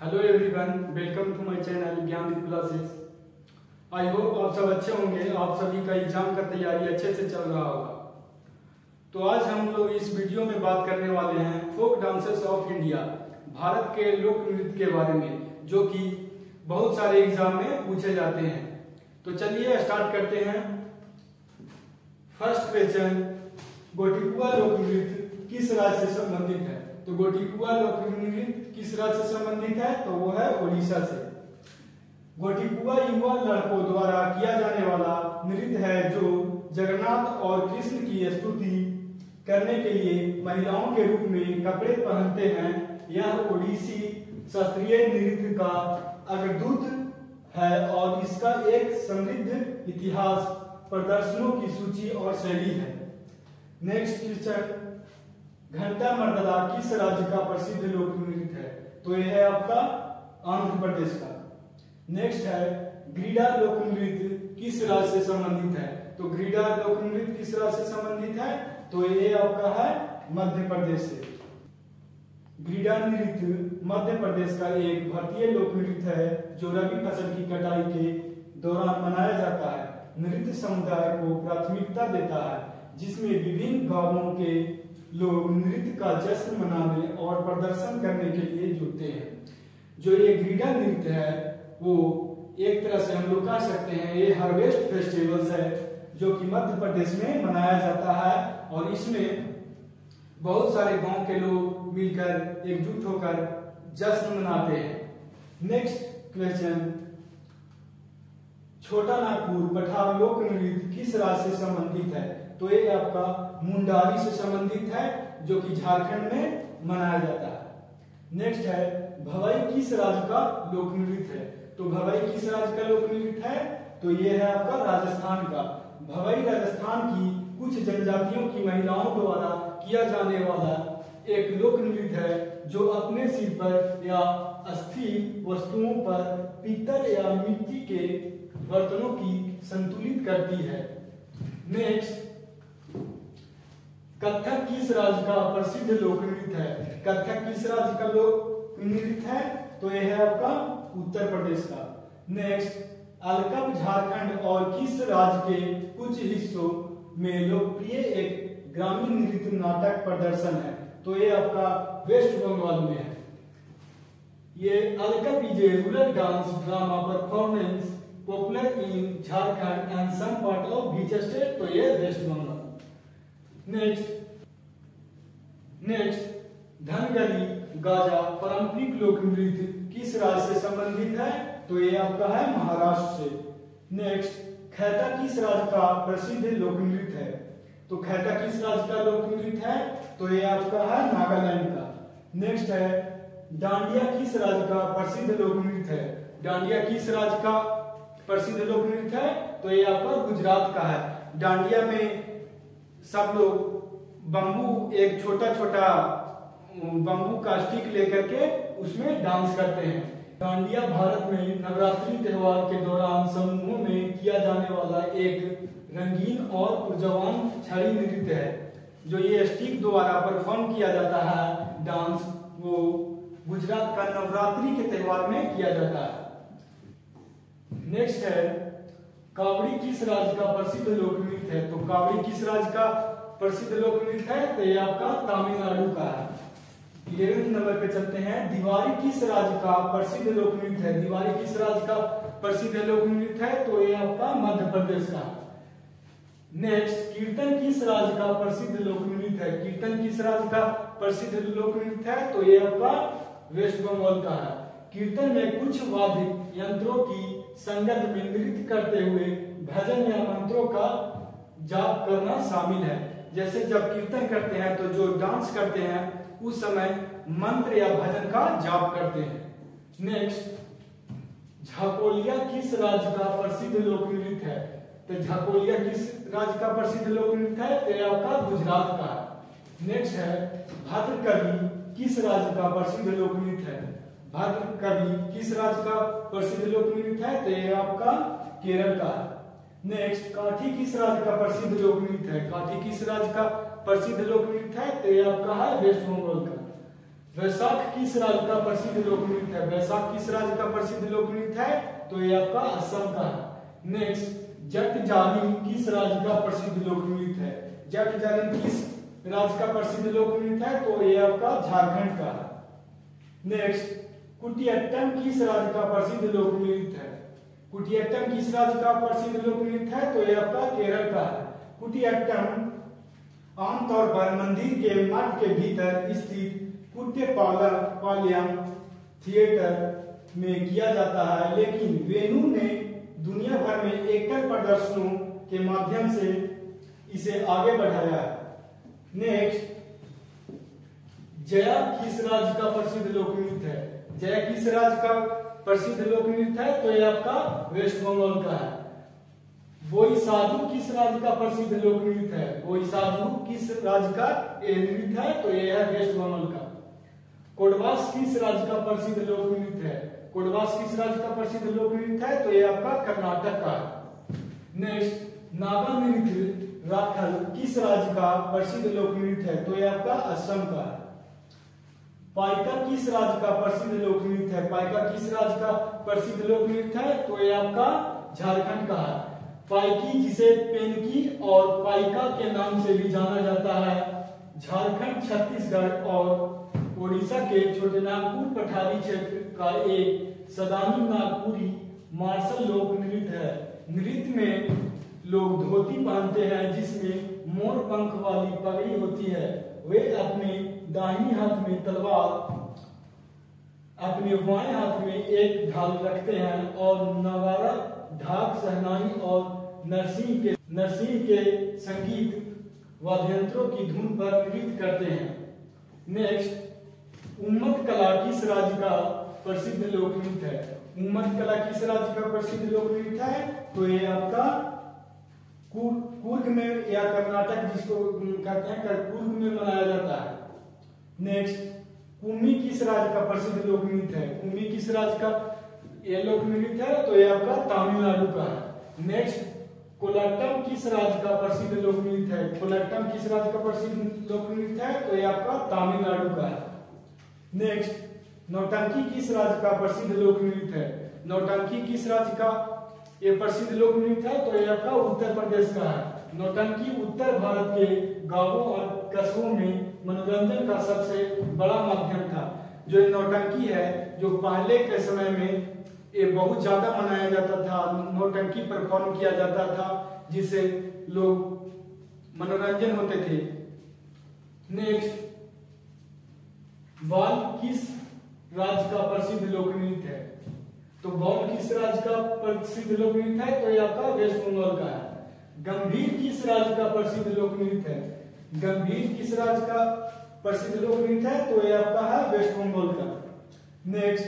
Hello everyone, welcome to my channel Gyandeep classes. I hope आप सब अच्छे होंगे। आप सभी का एग्जाम का तैयारी अच्छे से चल रहा होगा। तो आज हम लोग इस वीडियो में बात करने वाले हैं folk dances of India, Bharat के लोक नृत्य के बारे में, जो कि बहुत सारे एग्जाम में पूछे जाते हैं। तो चलिए स्टार्ट करते हैं। फर्स्ट क्वेश्चन, गोटिपुआ लोक नृत्य किस राज्य से संबंधित है? तो गोटिपुआ लोक नृत्य किस राज्य से संबंधित है? तो वो है ओडिशा से। गोटिपुआ युवा लड़कों द्वारा किया जाने वाला नृत्य है जो जगन्नाथ और कृष्ण की स्तुति करने के लिए महिलाओं के रूप में कपड़े पहनते हैं। यह ओडिसी शास्त्रीय नृत्य का अग्रदूत है और इसका एक समृद्ध इतिहास, प्रदर्शनों की सूची और शैली है। नेक्स्ट क्वेश्चन, घंटा मर्दला किस राज्य का प्रसिद्ध लोक नृत्य है? तो यह है आपका आंध्र प्रदेश का। नेक्स्ट है, ग्रीडा लोक नृत्य किस राज्य से संबंधित है? तो ग्रीडा लोक नृत्य किस राज्य से संबंधित है? तो ये आपका है मध्य प्रदेश से। ग्रीडा नृत्य मध्य प्रदेश का एक भारतीय लोक नृत्य है जो रबी फसल की कटाई के दौरान मनाया जाता है। नृत्य समुदाय को प्राथमिकता देता है, जिसमें विभिन्न गांवों के लोग नृत्य का जश्न मनाने और प्रदर्शन करने के लिए जुटते हैं। जो ये ग्रीडा नृत्य है वो एक तरह से हम लोग कह सकते हैं ये हार्वेस्ट फेस्टिवल्स है जो कि मध्य प्रदेश में मनाया जाता है और इसमें बहुत सारे गांव के लोग मिलकर एकजुट होकर जश्न मनाते हैं। नेक्स्ट क्वेश्चन, छोटा नागपुर पठार लोक नृत्य किस राज्य से संबंधित है? तो ये आपका मुंडारी से संबंधित है जो कि झारखंड में मनाया जाता है। नेक्स्ट है, भवाई किस राज्य का लोक नृत्य है? तो भवाई किस राज्य का लोक नृत्य है? तो ये है आपका राजस्थान का। भवाई राजस्थान की कुछ जनजातियों की महिलाओं द्वारा किया जाने वाला एक लोक नृत्य है जो अपने सिर पर या अस्थिर वस्तुओं पर पीतल या मिट्टी के बर्तनों की संतुलित करती है। नेक्स्ट, कथक किस राज्य का प्रसिद्ध लोक नृत्य है? कथक किस राज्य का लोक नृत्य है? तो यह है आपका उत्तर प्रदेश का। नेक्स्ट, अलकम झारखंड और किस राज्य के कुछ हिस्सों में लोकप्रिय एक ग्रामीण नृत्य नाटक प्रदर्शन है? तो ये आपका वेस्ट बंगाल में है। ये अलकम is a rural dance drama performance popular in Jharkhand and some part of beach state. तो ये वेस्ट बंगाल। नेक्स्ट, धनगरी गाजा पारंपरिक लोक नृत्य किस राज्य से संबंधित है? तो ये आपका है महाराष्ट्र से। नेक्स्ट, खैता किस राज्य का प्रसिद्ध लोक नृत्य है? तो खैता किस राज्य का लोक नृत्य है? तो ये आपका है नागालैंड का। नेक्स्ट है, डांडिया किस राज्य का प्रसिद्ध लोक नृत्य है? डांडिया किस राज्य का प्रसिद्ध लोक नृत्य है? तो ये आपका गुजरात का है। डांडिया में सब लोग बम्बू, एक छोटा छोटा बम्बू का स्टिक लेकर के उसमें डांस करते हैं। डांडिया भारत में नवरात्रि त्योहार के दौरान समूहों में किया जाने वाला एक रंगीन और ऊर्जावान छड़ी नृत्य है। जो ये स्टिक द्वारा परफॉर्म किया जाता है डांस, वो गुजरात का नवरात्रि के त्योहार में किया जाता है। नेक्स्ट है, कावड़ी किस राज्य का प्रसिद्ध लोक नृत्य है? तो कावड़ी किस राज्य का प्रसिद्ध लोक नृत्य है? तो ये आपका तमिलनाडु का है। 11वें नंबर पे चलते हैं, दिवाली किस राज्य का प्रसिद्ध लोक नृत्य है? दिवाली किस राज्य का प्रसिद्ध लोक नृत्य है? तो ये आपका मध्य प्रदेश का। नेक्स्ट, कीर्तन किस राज्य का प्रसिद्ध लोक नृत्य है? कीर्तन किस राज्य का प्रसिद्ध लोक नृत्य है? तो ये आपका वेस्ट बंगाल का है। कीर्तन में कुछ वाद्य यंत्रों की संगत में नृत्य करते हुए भजन या मंत्रों का जाप करना शामिल है। जैसे जब कीर्तन करते हैं तो जो डांस करते हैं उस समय मंत्र या भजन का जाप करते हैं। नेक्स्ट, झाकोलिया किस राज्य का प्रसिद्ध लोक नृत्य है? तो झाकोलिया किस राज्य का प्रसिद्ध लोक नृत्य है? तो यह आपका गुजरात का है। नेक्स्ट है, भाद्रकवि किस राज्य का प्रसिद्ध लोक नृत्य है? भाद्रकवि किस राज्य का प्रसिद्ध लोक नृत्य है? तो यह आपका केरल का है। नेक्स्ट, काठी किस राज्य का प्रसिद्ध लोक नृत्य है? काठी किस राज्य का प्रसिद्ध लोक नृत्य है? तो यह आपका है वेस्ट बंगाल का। वैशाख किस राज्य का प्रसिद्ध लोक नृत्य है? वैशाख किस राज्य का प्रसिद्ध लोक नृत्य है? तो ये आपका असम का है। नेक्स्ट, जट जालिम किस राज्य का प्रसिद्ध लोक नृत्य है? जट जालिम किस राज्य का प्रसिद्ध लोक नृत्य है? तो ये आपका झारखंड का है। नेक्स्ट, कुटियाट्टम किस राज्य का प्रसिद्ध लोक नृत्य है? कुटियाट्टम किस राज्य का प्रसिद्ध लोक नृत्य है? तो ये आपका केरल का है। कुटियाट्टम आमतौर पर मंदिर के मठ के भीतर स्थित कुट्टेपालयम थिएटर में किया जाता है, लेकिन वेणु ने दुनिया भर में एकल प्रदर्शनों के माध्यम से इसे आगे बढ़ाया है। नेक्स्ट, जया किस राज्य का प्रसिद्ध लोक नृत्य है? जया किस राज्य का प्रसिद्ध लोक नृत्य है? तो यह आपका वेस्ट बंगाल का है। बोईसाधु किस राज्य का प्रसिद्ध लोक नृत्य है? बोईसाधु किस राज्य का नृत्य है? तो यह है वेस्ट बंगाल का। कोडवास किस राज्य का प्रसिद्ध लोक नृत्य है? कोडवास किस राज्य का प्रसिद्ध लोक नृत्य है? तो यह आपका कर्नाटक का है। नेक्स्ट, नागा नृत्य राखल किस राज्य का प्रसिद्ध लोक नृत्य है? तो यह आपका असम का है। पाइका किस राज्य का प्रसिद्ध लोक नृत्य है? पाइका किस राज्य का प्रसिद्ध लोक नृत्य है? तो यह आपका झारखंड का है। पाइकी, जिसे पेनकी और पाइका के नाम से भी जाना जाता है, झारखंड, छत्तीसगढ़ और ओडिशा के छोटेनागपुर पठारी क्षेत्र का एक सदानी नागपुरी मार्शल लोक नृत्य है। नृत्य में लोग धोती पहनते हैं जिसमें मोर पंख वाली पगड़ी होती है। वे अपने दाहिनी हाथ में तलवार, अपने बाएं हाथ में एक ढाल रखते हैं और नगारा, ढाक, शहनाई और नरसिंह के संगीत वाद्ययंत्रों की धुन पर नृत्य करते हैं। नेक्स्ट, उम्मत कला किस राज्य का प्रसिद्ध लोक नृत्य है? उम्मत कला किस राज्य का प्रसिद्ध लोक नृत्य है? तो ये आपका कूर्ग में या कर्नाटक जिसको कहते हैं कूर्ग में मनाया जाता है। नेक्स्ट, कुम्मी किस राज्य का प्रसिद्ध लोक नृत्य है? कुम्मी किस राज्य का ये लोक नृत्य है? तो ये आपका तमिलनाडु का है। नेक्स्ट, कोलाट्टम किस राज्य का प्रसिद्ध लोक नृत्य है? कोलाट्टम किस राज्य का प्रसिद्ध लोक नृत्य है? तो ये आपका तमिलनाडु का है। नेक्स्ट, नौटंकी किस राज्य का प्रसिद्ध लोक नृत्य है? नौटंकी किस राज्य का ये प्रसिद्ध लोक नृत्य है? तो ये आपका उत्तर प्रदेश का है। नौटंकी उत्तर भारत के गांवों और कस्बों में मनोरंजन का सबसे बड़ा माध्यम था। जो ये नौटंकी है, जो पहले के समय में ये बहुत ज्यादा मनाया जाता था, नौटंकी परफॉर्म किया जाता था जिससे लोग मनोरंजन होते थे। नेक्स्ट, बाल किस राज्य का प्रसिद्ध लोक नृत्य है? तो बाल किस राज्य का प्रसिद्ध लोक नृत्य है? तो ये आपका वेस्ट बंगाल का है। गंभीर किस राज्य का प्रसिद्ध लोक नृत्य है? गंभीर किस राज्य का प्रसिद्ध लोक नृत्य है? तो ये आपका है वेस्ट बंगाल का। नेक्स्ट,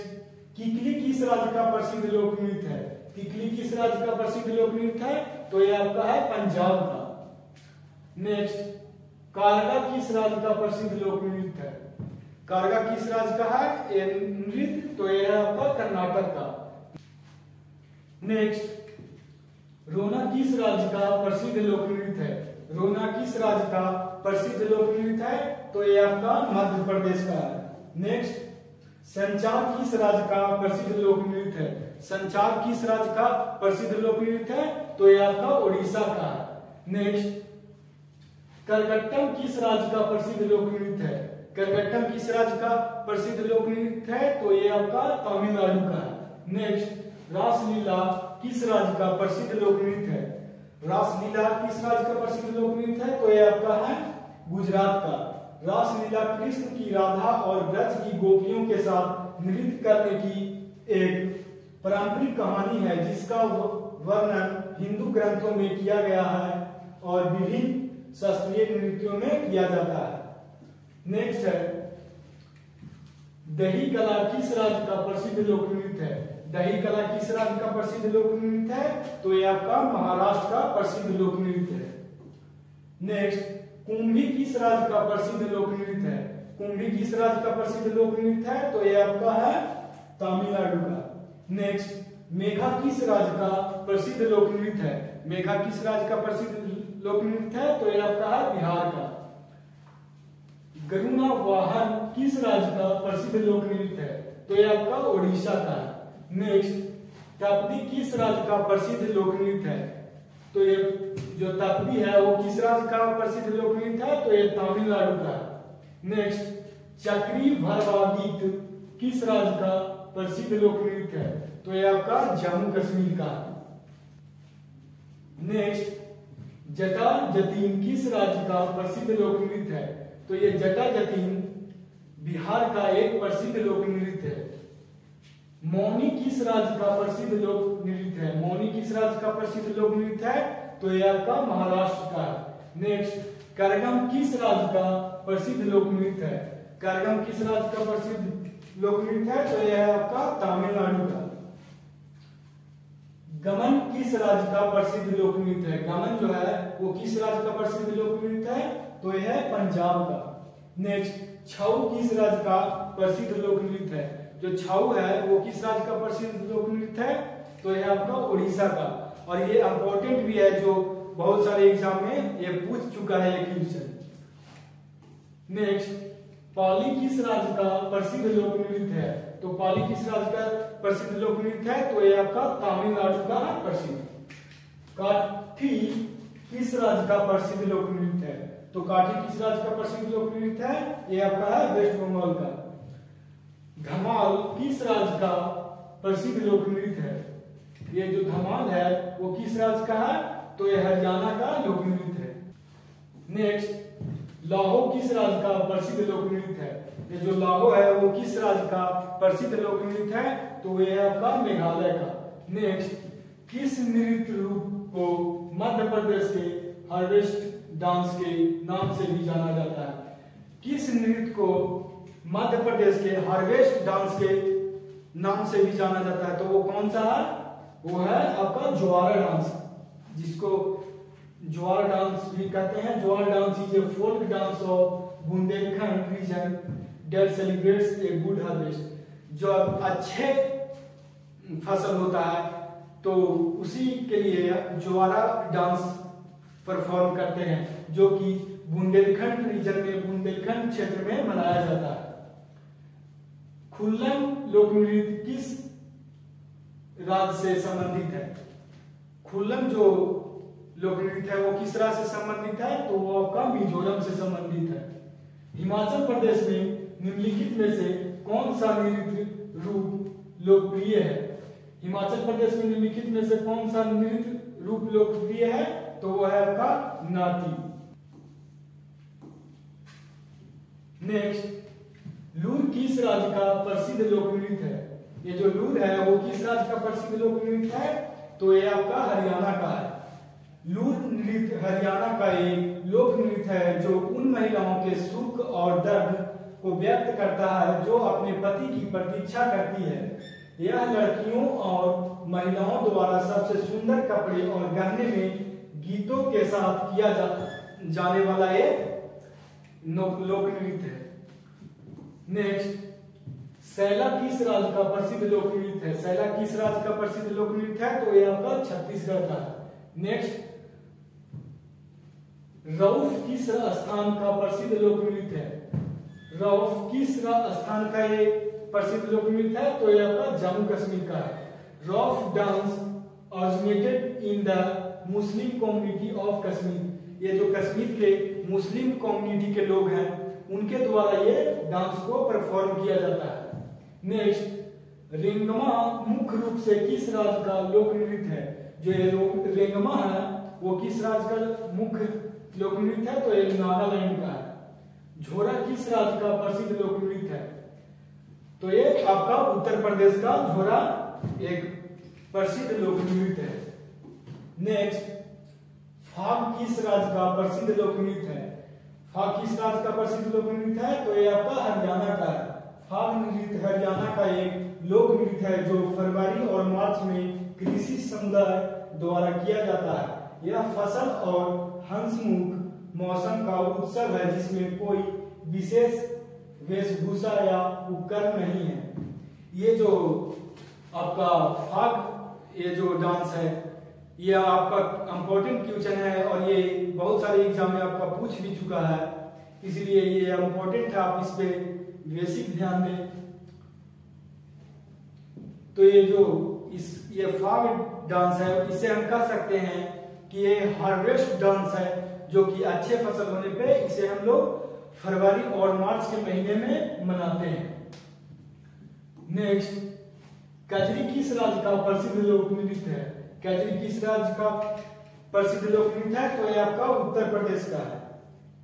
किकली किस राज्य का प्रसिद्ध लोक नृत्य है? किकली किस राज्य का प्रसिद्ध लोक नृत्य है? तो ये आपका है पंजाब का। नेक्स्ट, कारगा किस राज्य का प्रसिद्ध लोक नृत्य है? कारगा किस राज्य का है ये नृत्य? तो ये है आपका कर्नाटक का। नेक्स्ट, रोना किस राज्य का प्रसिद्ध लोक नृत्य है? रोना किस राज्य का प्रसिद्ध लोक नृत्य है? तो ये आपका मध्य प्रदेश का है। नेक्स्ट, संचार किस राज्य का प्रसिद्ध लोक नृत्य है? संचार किस राज्य का प्रसिद्ध लोक नृत्य है? तो ये आपका ओडिशा का है। नेक्स्ट, करगट्टम किस राज्य का प्रसिद्ध लोक नृत्य है? करगट्टम किस राज्य का प्रसिद्ध लोक नृत्य है? तो ये आपका तमिलनाडु का है। नेक्स्ट, रासलीला किस राज्य का प्रसिद्ध लोक नृत्य है? रासलीला किस राज्य का प्रसिद्ध लोक नृत्य है? तो ये आपका है गुजरात का। रासलीला कृष्ण की राधा और ब्रज की गोपियों के साथ नृत्य करने की एक पारंपरिक कहानी है जिसका वर्णन हिंदू ग्रंथों में किया गया है और विभिन्न शास्त्रीय नृत्यों में किया जाता है। नेक्स्ट है, दही कला किस राज्य का प्रसिद्ध लोक नृत्य है? दही कला किस राज्य का प्रसिद्ध लोक नृत्य है? तो ये आपका महाराष्ट्र का प्रसिद्ध लोक नृत्य है। नेक्स्ट, कुंभी किस राज्य का प्रसिद्ध लोक नृत्य है? कुंभी किस राज्य का प्रसिद्ध लोक नृत्य है? तो ये आपका है तमिलनाडु का। नेक्स्ट, मेघा किस राज्य का प्रसिद्ध लोक नृत्य है? मेघा किस राज्य का प्रसिद्ध लोक नृत्य है? तो ये आपका है बिहार का। गरुड़ा वाहन किस राज्य का प्रसिद्ध लोक नृत्य है? तो ये आपका ओडिशा का है। नेक्स्ट, तपदी किस राज्य का प्रसिद्ध लोक नृत्य है? तो ये जो तपदी है वो किस राज्य का प्रसिद्ध लोक नृत्य है? तो ये तमिलनाडु का है। नेक्स्ट, चक्री भरवा गीत किस राज्य का प्रसिद्ध लोक नृत्य है? तो ये आपका जम्मू कश्मीर का है। नेक्स्ट, जटा जतीन किस राज्य का प्रसिद्ध लोक नृत्य है? तो ये जटा जतीन बिहार का एक प्रसिद्ध लोक नृत्य है। मौनी किस राज्य का प्रसिद्ध लोक नृत्य है? मौनी किस राज्य का प्रसिद्ध लोक नृत्य है? तो ये आपका महाराष्ट्र का है। नेक्स्ट, करगम किस राज्य का प्रसिद्ध लोक नृत्य है? करगम किस राज्य का प्रसिद्ध लोक नृत्य है? तो यह है आपका तमिलनाडु का। गमन किस राज्य का प्रसिद्ध लोक नृत्य है? गमन जो है वो किस राज्य का प्रसिद्ध लोक नृत्य है? तो यह है पंजाब का। नेक्स्ट, छऊ किस राज्य का प्रसिद्ध लोक नृत्य है? जो छऊ है वो किस राज्य का प्रसिद्ध लोक नृत्य है? तो यह आपका उड़ीसा का। और ये इंपॉर्टेंट भी है, जो बहुत सारे एग्जाम में ये पूछ चुका है ये क्वेश्चन। नेक्स्ट, पाली किस राज्य का प्रसिद्ध लोक नृत्य है? तो पाली किस राज्य का प्रसिद्ध लोक नृत्य है? तो ये आपका तमिलनाडु का प्रसिद्ध। काठी किस राज्य का प्रसिद्ध लोक नृत्य है? तो काठी किस राज्य का प्रसिद्ध लोक नृत्य है? ये आपका है वेस्ट बंगाल का। धमाल किस राज्य का प्रसिद्ध लोक नृत्य है? ये जो धमाल है वो किस राज्य का है? तो ये हरियाणा का लोक नृत्य है। नेक्स्ट, लाहो किस राज्य का प्रसिद्ध लोक नृत्य है? ये जो लाहो है वो किस राज्य का प्रसिद्ध लोक नृत्य है? तो ये है आपका मेघालय का। नेक्स्ट, किस नृत्य रूप को मध्य प्रदेश के हार्वेस्ट डांस के नाम से भी जाना जाता है? किस नृत्य को मध्य प्रदेश के हार्वेस्ट डांस के नाम से भी जाना जाता है? तो वो कौन सा है? वो है आपका ज्वारा डांस, जिसको ज्वार डांस भी कहते हैं। Jawar dance is a folk dance of Bundelkhand region that celebrates a good harvest. जो अच्छे फसल होता है तो उसी के लिए ज्वारा डांस परफॉर्म करते हैं, जो कि बुंदेलखंड रीजन में, बुंदेलखंड क्षेत्र में मनाया जाता है। खुल्लम लोक नृत्य किस राज्य से संबंधित है? खुल्लम जो लोक नृत्य है वो किस राज्य से संबंधित है? तो वो आपका मिजोरम से संबंधित है। हिमाचल प्रदेश में निम्नलिखित में से कौन सा नृत्य रूप लोकप्रिय है? हिमाचल प्रदेश में निम्नलिखित में से कौन सा नृत्य रूप लोकप्रिय है? तो वो है आपका नाटी। नेक्स्ट, लूर किस राज्य का प्रसिद्ध लोक नृत्य है? ये जो लूर है वो किस राज्य का प्रसिद्ध लोक नृत्य है? तो ये आपका हरियाणा का है। लूर नृत्य हरियाणा का एक लोक नृत्य है जो उन महिलाओं के सुख और दर्द को व्यक्त करता है जो अपने पति की प्रतीक्षा करती है। यह लड़कियों और महिलाओं द्वारा सबसे सुंदर कपड़े और गहने में गीतों के साथ किया जाने वाला एक लोक नृत्य है। नेक्स्ट, सैला किस राज्य का प्रसिद्ध लोक नृत्य है? सैला किस राज्य का प्रसिद्ध लोक नृत्य है? तो यह आपका छत्तीसगढ़ का है। नेक्स्ट, रऊफ किस स्थान का प्रसिद्ध लोक नृत्य है? रऊफ किस स्थान का ये प्रसिद्ध लोक नृत्य है? तो यह आपका जम्मू कश्मीर का है। Rauf dance originated in the Muslim community of Kashmir. ये जो कश्मीर के मुस्लिम कम्युनिटी के लोग हैं उनके द्वारा ये डांस को परफॉर्म किया जाता है। नेक्स्ट, रेंगमा मुख्य रूप से किस राज्य का लोक नृत्य है? जो ये रेंगमा है वो किस राज्य का मुख्य लोक नृत्य है? तो ये नागालैंड का है। झोरा किस राज्य का प्रसिद्ध लोक नृत्य है? तो ये आपका उत्तर प्रदेश का झोरा एक प्रसिद्ध लोक नृत्य है। नेक्स्ट, फाग किस राज्य का प्रसिद्ध लोक नृत्य है? फाग किस राज्य का प्रसिद्ध लोक नृत्य है? तो ये आपका हरियाणा का है। फाग नृत्य हरियाणा का एक लोक नृत्य है जो फरवरी और मार्च में कृषि समुदाय द्वारा किया जाता है। यह फसल और हंसमुख मौसम का उत्सव है जिसमें कोई विशेष वेशभूषा या उपकरण नहीं है। ये जो आपका फाग ये जो डांस है ये आपका इंपॉर्टेंट क्वेश्चन है और ये बहुत सारे एग्जाम में आपका पूछ भी चुका है। इसलिए ये इम्पोर्टेंट है, आप इस पे बेसिक ध्यान दें। तो ये फाग डांस है, इसे हम कह सकते हैं कि ये हार्वेस्ट डांस है, जो कि अच्छे फसल होने पे इसे हम लोग फरवरी और मार्च के महीने में मनाते हैं। नेक्स्ट, कजरी किस राज्य का प्रसिद्ध लोक नृत्य है? कजरी किस राज्य का प्रसिद्ध लोक नृत्य है? तो ये आपका उत्तर प्रदेश का है।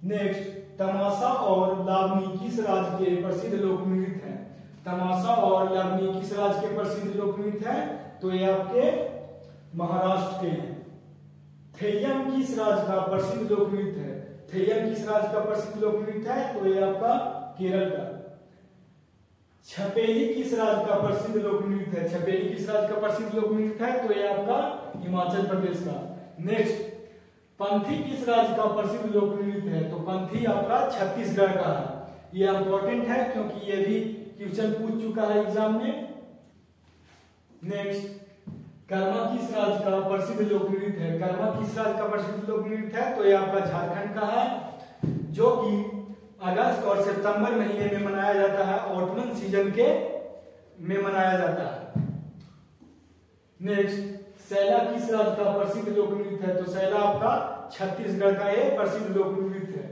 नेक्स्ट, तमाशा और लावनी किस राज्य के प्रसिद्ध लोक नृत्य है? तमाशा और लावनी किस राज्य के प्रसिद्ध लोक नृत्य है? तो ये आपके महाराष्ट्र के हैं। थेयम किस राज्य का प्रसिद्ध लोक नृत्य है? थेयम किस राज्य का प्रसिद्ध लोक नृत्य है? तो ये आपका केरल का। छपेली किस राज्य का प्रसिद्ध लोक नृत्य है? छपेली किस राज्य का प्रसिद्ध लोक नृत्य है? तो ये आपका हिमाचल प्रदेश का। नेक्स्ट, पंथी किस राज्य का प्रसिद्ध लोक नृत्य है? तो पंथी आपका छत्तीसगढ़ का है। ये इंपॉर्टेंट है क्योंकि ये भी क्वेश्चन पूछ चुका है एग्जाम में। नेक्स्ट, कर्मा किस राज्य का प्रसिद्ध लोक नृत्य है? कर्मा किस राज्य का प्रसिद्ध लोक नृत्य है? तो ये आपका झारखंड का है, जो कि अगस्त और सितंबर महीने में मनाया जाता है, ऑटमन सीजन के में मनाया जाता है। नेक्स्ट, सैला किस राज्य का प्रसिद्ध लोक नृत्य है? तो सैला आपका छत्तीसगढ़ का एक प्रसिद्ध लोक नृत्य है।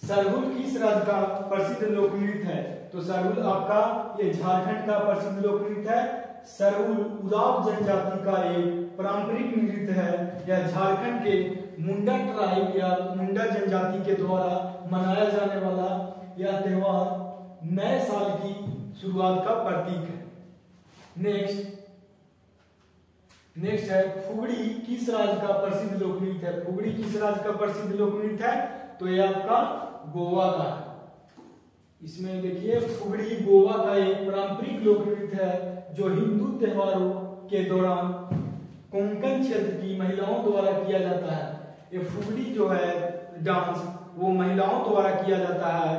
सरहुल किस राज्य का प्रसिद्ध लोक नृत्य है? तो सरहुल आपका ये झारखंड का प्रसिद्ध लोक नृत्य है। सरहुल उराव जनजाति का एक पारंपरिक नृत्य है। यह झारखंड के मुंडा ट्राइब या मुंडा जनजाति के द्वारा मनाया जाने वाला यह त्योहार नए साल की शुरुआत का प्रतीक है। नेक्स्ट है, फुगड़ी किस राज्य का प्रसिद्ध लोक नृत्य है? फुगड़ी किस राज्य का प्रसिद्ध लोक नृत्य है? तो यह आपका गोवा का है। इसमें देखिए, फुगड़ी गोवा का एक पारंपरिक लोक नृत्य है, जो हिंदू त्योहारों के दौरान कोंकण क्षेत्र की महिलाओं द्वारा किया जाता है। ये फुगड़ी जो है डांस, वो महिलाओं द्वारा किया जाता है,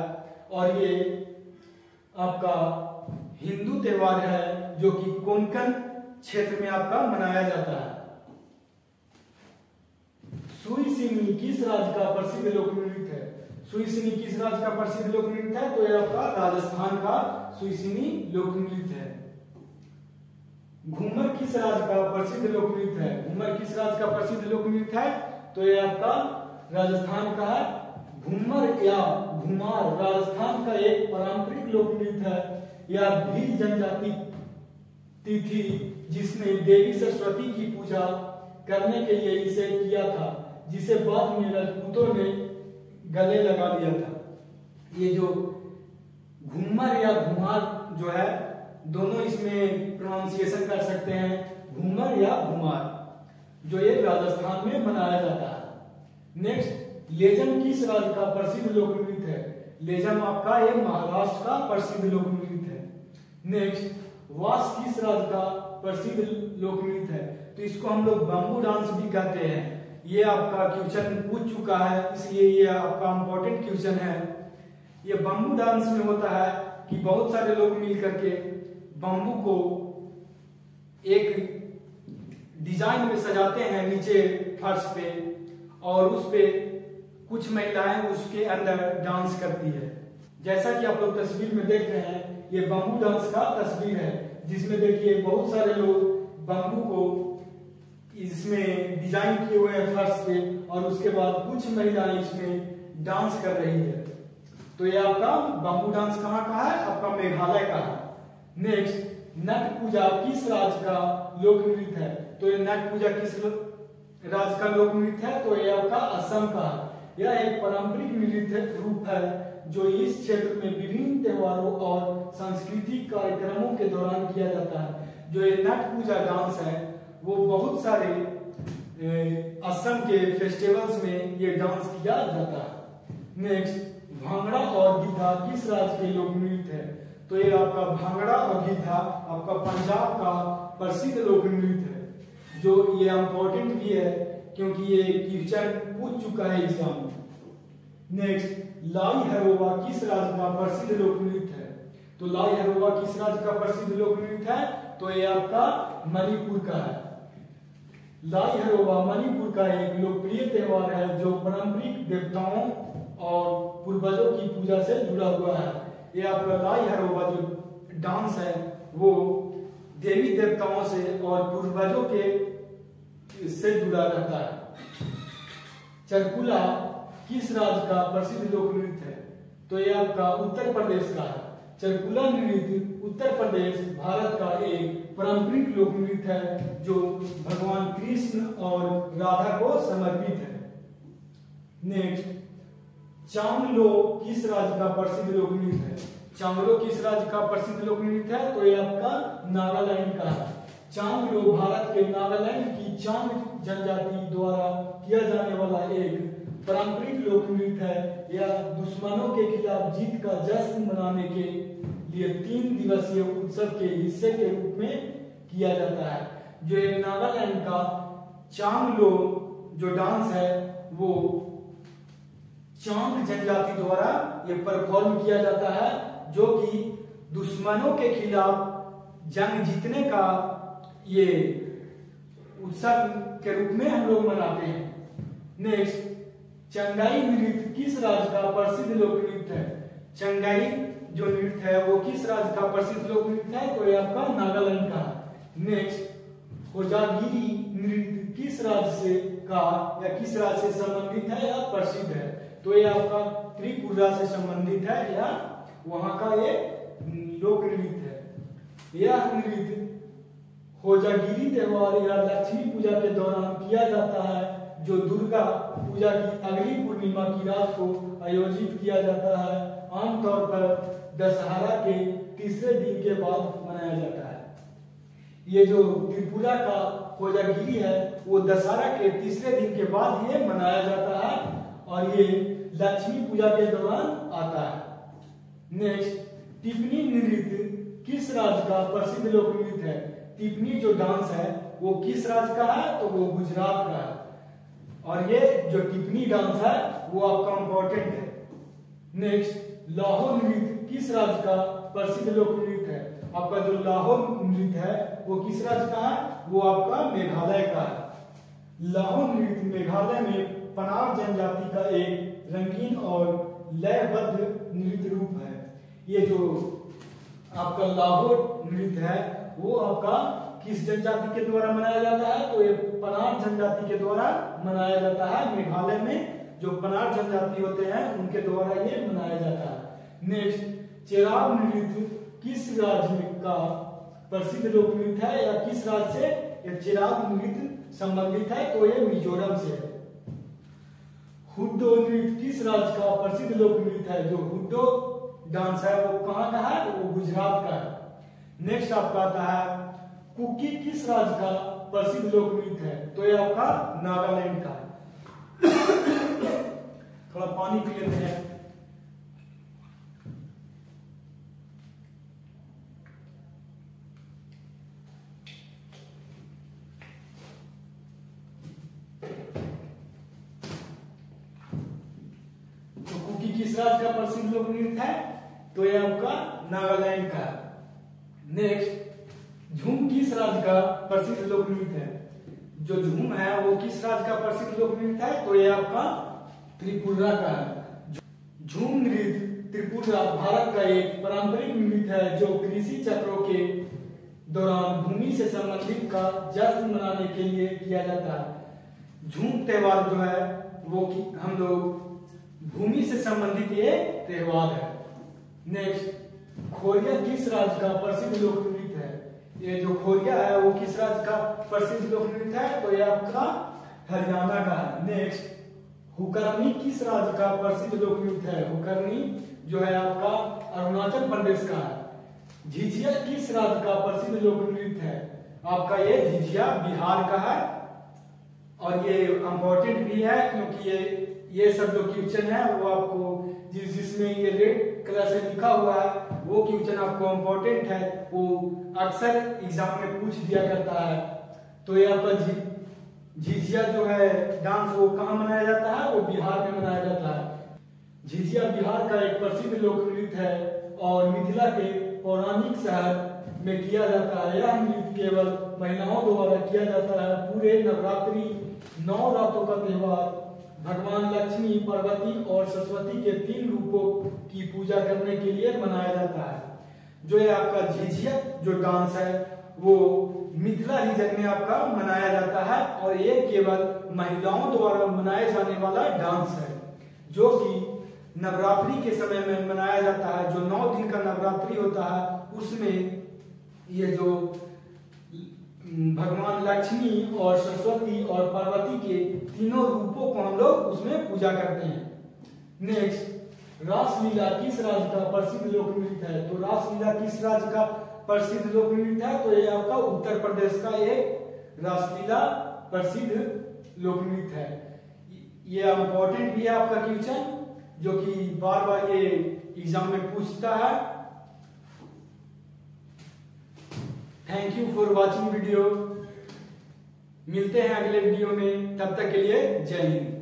और ये आपका हिंदू त्योहार है, जो कि कोंकण क्षेत्र में आपका मनाया जाता है। सुई सिनी किस राज्य का प्रसिद्ध लोक नृत्य है? सुई सिनी किस राज्य का प्रसिद्ध लोक नृत्य है? तो यह आपका राजस्थान का सुई सिनी लोक नृत्य है। घूमर किस राज्य का प्रसिद्ध लोक नृत्य है? घूमर किस राज्य का प्रसिद्ध लोक नृत्य है? तो यह आपका राजस्थान का है। घूमर या घुमार राजस्थान का एक पारंपरिक लोक नृत्य है। यह भील जनजाति तिथि, जिसमें देवी सरस्वती की पूजा करने के लिए इसे किया था, जिसे बाद में राजपूतों ने गले लगा लिया था। ये जो घूमर या घुमार जो है, दोनों इसमें प्रोनाउंसिएशन कर सकते हैं, घूमर या घुमार, जो ये राजस्थान में मनाया जाता है। नेक्स्ट, लेजम किस राज्य का प्रसिद्ध लोक नृत्य है? लेजम आपका ये महाराष्ट्र का प्रसिद्ध लोक नृत्य है। नेक्स्ट, वास किस राज्य का प्रसिद्ध लोक नृत्य है? तो इसको हम लोग बम्बू डांस भी कहते हैं। ये आपका क्वेश्चन पूछ चुका है, इसलिए ये आपका इंपॉर्टेंट क्वेश्चन है। ये बम्बू डांस में होता है कि बहुत सारे लोग मिल करके बम्बू को एक डिजाइन में सजाते हैं नीचे फर्श पे, और उस पे कुछ महिलाएं उसके अंदर डांस करती है। जैसा कि आप लोग तस्वीर में देख रहे हैं, ये बम्बू डांस का तस्वीर है, जिसमें देखिए बहुत सारे लोग बम्बू को इसमें डिजाइन किए हुए हैं फर्श पे, और उसके बाद कुछ महिलाएं इसमें डांस कर रही है। तो ये आपका बम्बू डांस कहाँ का है? आपका मेघालय का है। नेक्स्ट, नट पूजा किस राज्य का लोक नृत्य है? तो ये नट पूजा किस राज्य का लोक नृत्य है? तो ये आपका असम का है। यह एक पारंपरिक नृत्य रूप है, जो इस क्षेत्र में विभिन्न त्योहारों और सांस्कृतिक कार्यक्रमों के दौरान किया जाता है। जो ये नट पूजा डांस है, वो बहुत सारे असम के फेस्टिवल्स में ये डांस किया जाता है। नेक्स्ट, भांगड़ा और गिद्धा किस राज्य के लोक नृत्य है? तो ये आपका भांगड़ा और गिद्धा आपका पंजाब का प्रसिद्ध लोक नृत्य है, जो ये इंपॉर्टेंट भी है क्योंकि ये क्वेश्चन पूछ चुका है एग्जाम में। नेक्स्ट, लाई हरोवा किस राज्य का प्रसिद्ध लोक नृत्य है? तो लाई हरोवा किस राज्य का प्रसिद्ध लोक नृत्य है? तो ये आपका मणिपुर का है। लाई हरोवा मणिपुर का एक लोकप्रिय त्योहार है, जो पारंपरिक देवताओं और पूर्वजों की पूजा से जुड़ा हुआ है। ये आपका लाई हरोबा जो डांस है वो देवी देवताओं से और पूर्वजों के से जुड़ा रहता है। चरकुला किस राज्य का प्रसिद्ध लोक नृत्य है? तो ये आपका उत्तर प्रदेश का है। चरकुला नृत्य उत्तर प्रदेश भारत का एक पारंपरिक लोक नृत्य है जो भगवान कृष्ण और राधा को समर्पित है। नेक्स्ट, चांगलो किस राज्य का प्रसिद्ध लोक नृत्य है? चांगलो किस राज्य का प्रसिद्ध लोक नृत्य है? तो ये आपका नागालैंड का है। चांगलो भारत के नागालैंड की चांग जनजाति द्वारा किया जाने वाला एक पारंपरिक लोक नृत्य है। यह दुश्मनों के खिलाफ जीत का जश्न मनाने के लिए 3 दिवसीय उत्सव के हिस्से के रूप में किया जाता है। जो नागालैंड का चांगलो जो डांस है वो चांग जनजाति द्वारा ये परफॉर्म किया जाता है, जो कि दुश्मनों के खिलाफ जंग जीतने का ये उत्सव के रूप में हम लोग मनाते हैं। नेक्स्ट, चंगाई नृत्य किस राज्य का प्रसिद्ध लोक नृत्य है? चंगाई जो नृत्य है वो किस राज्य का प्रसिद्ध लोक नृत्य है? तो ये आपका नागालैंड का है। नेक्स्ट, कोजागिरी नृत्य किस राज्य से का या किस राज्य से संबंधित है या प्रसिद्ध है? तो ये आपका त्रिपुरा से संबंधित है या वहां का ये लोक नृत्य है। यह नृत्य कोजागिरी त्योहार या लक्ष्मी पूजा के दौरान किया जाता है, जो दुर्गा पूजा की अगली पूर्णिमा की रात को आयोजित किया जाता है। आमतौर पर दशहरा के तीसरे दिन के बाद मनाया जाता है। ये जो त्रिपुरा का कोजागिरी है वो दशहरा के तीसरे दिन के बाद ये मनाया जाता है और ये लक्ष्मी पूजा के दौरान आता है। नेक्स्ट, टिप्पणी नृत्य किस राज्य का प्रसिद्ध लोक नृत्य है? टिप्पणी जो डांस है वो किस राज्य का है? तो वो गुजरात का है। और ये जो टिप्पणी डांस है वो आपका इंपॉर्टेंट है। नेक्स्ट, लाहो नृत्य किस राज्य का प्रसिद्ध लोक नृत्य है? आपका जो लाहो नृत्य है वो किस राज्य का है? वो आपका मेघालय का है। लाहो नृत्य मेघालय में पनार जनजाति का एक रंगीन और लयबद्ध नृत्य रूप है। ये जो आपका लाहो नृत्य है वो आपका किस जनजाति के द्वारा मनाया जाता है? तो ये पनार जनजाति के द्वारा मनाया जाता है। मेघालय में जो पनार जनजाति होते हैं उनके द्वारा ये मनाया जाता है। नेक्स्ट, चेराव नृत्य किस राज्य का प्रसिद्ध लोक नृत्य है या किस राज्य से ये चेराव नृत्य संबंधित है? तो ये मिजोरम से है। हुड्डो नृत्य किस राज्य का प्रसिद्ध लोक नृत्य है? जो हुड्डो डांस है वो कहाँ का है? तो वो गुजरात का है। नेक्स्ट आपका आता है कुकी किस राज्य का प्रसिद्ध लोक नृत्य है? तो ये आपका नागालैंड का है। थोड़ा पानी पी लेते हैं। तो कुकी किस राज्य का प्रसिद्ध लोक नृत्य है? तो ये आपका नागालैंड का है। नेक्स्ट, झूम किस राज्य का प्रसिद्ध लोक नृत्य है? जो झूम है वो किस राज्य का प्रसिद्ध लोक नृत्य है? तो ये आपका त्रिपुरा का है। झूम नृत्य त्रिपुरा भारत का एक पारंपरिक नृत्य है जो कृषि चक्रों के दौरान भूमि से संबंधित का जश्न मनाने के लिए किया जाता है। झूम त्योहार जो है वो हम लोग भूमि से संबंधित ये त्योहार है। नेक्स्ट, खोरिया किस राज्य का प्रसिद्ध लोक नृत्य है? ये जो खोरिया है वो किस राज्य का प्रसिद्ध लोक नृत्य है? तो ये आपका हरियाणा का है। नेक्स्ट, हुकरनी किस राज्य का प्रसिद्ध लोक नृत्य है? हुकरनी जो है आपका अरुणाचल प्रदेश का है। झिझिया किस राज्य का प्रसिद्ध लोक नृत्य है? आपका ये झिझिया बिहार का है और ये इम्पोर्टेंट भी है क्योंकि ये सब जो क्वेश्चन है वो आपको जिसमें ये रेड कलर से लिखा हुआ है वो क्वेश्चन आपको इम्पोर्टेंट है, वो अक्सर एग्जाम में पूछ दिया करता है। तो ये आपका झिझिया जो है डांस वो कहाँ मनाया जाता है? वो बिहार में मनाया जाता है। झिझिया बिहार का एक प्रसिद्ध लोक नृत्य है और मिथिला के पौराणिक शहर में किया जाता है। यह नृत्य केवल महिलाओं द्वारा किया जाता है। पूरे नवरात्रि 9 रातों का त्योहार भगवान लक्ष्मी, पार्वती और सरस्वती के 3 रूपों की पूजा करने के लिए मनाया जाता है। जो ये आपका झिझिया जो डांस है वो मिथिला रीजन में आपका मनाया जाता है और ये केवल महिलाओं द्वारा मनाए जाने वाला डांस है, जो कि नवरात्रि के समय में मनाया जाता है। जो 9 दिन का नवरात्रि होता है उसमें ये जो भगवान लक्ष्मी और सरस्वती और पार्वती के तीनों रूपों को हम लोग उसमें पूजा करते हैं। नेक्स्ट, रासलीला किस राज्य का प्रसिद्ध लोक नृत्य है? तो रासलीला किस राज्य का प्रसिद्ध लोक नृत्य है? तो ये आपका उत्तर प्रदेश का एक रासलीला प्रसिद्ध लोक नृत्य है। ये इम्पोर्टेंट भी है आपका क्वेश्चन, जो कि बार बार ये एग्जाम में पूछता है। Thank you for watching video. मिलते हैं अगले वीडियो में, तब तक के लिए जय हिंद।